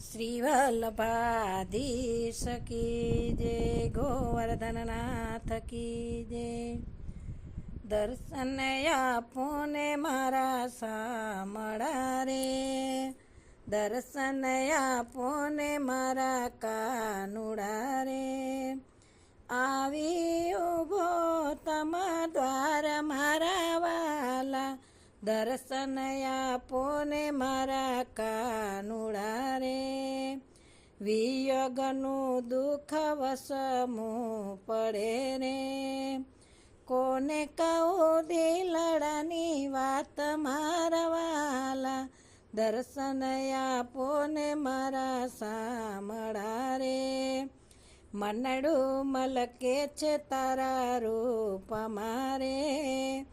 શ્રી વલ્લભાધીશ કી જય, ગોવર્ધનનાથ કી જય. દર્શન આપો ને મારા શામળા રે, દર્શન આપો ને મારા કાનુડા રે. આવી ઉભો તમા દ્વાર મારા વાલા, દર્શન આપો ને મારા કાનુડા રે. વિયોગનું દુઃખ વસમું પડે રે, કોને કહું દિલડાની વાત મારા વાલા, દર્શન આપો ને મારા શામળા રે. મનડું મલકે છે તારા રૂપ મારે,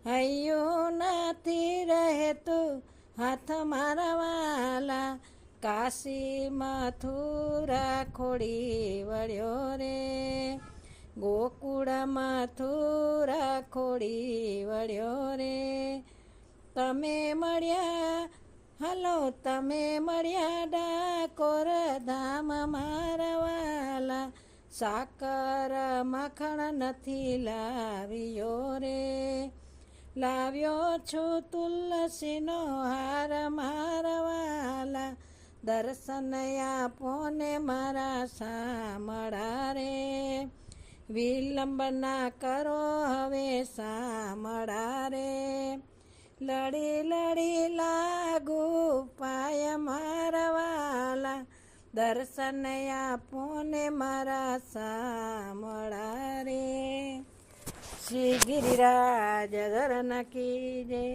હૈયું નથી રહેતું હાથ મારા વાલા, કાશી મથુરા ખોડી વળ્યો રે, ગોકુળ મથુરા ખોડી વળ્યો રે. તમે મળ્યા હલો તમે મળ્યા ડાકોર ધામ મારા વાલા, સાકર માખણ નથી લાવ્યો રે. લાવ્યો છું તુલસીનો હાર મારા વાલા, દર્શન આપો ને મારા શામળા રે. વિલંબ ના કરો હવે શામળા રે, લડી લડી લાગુ પાય મારા વાલા, દર્શન આપો ને મારા શામળા રે. શ્રી ગિરિરાજ ધરન કી જય.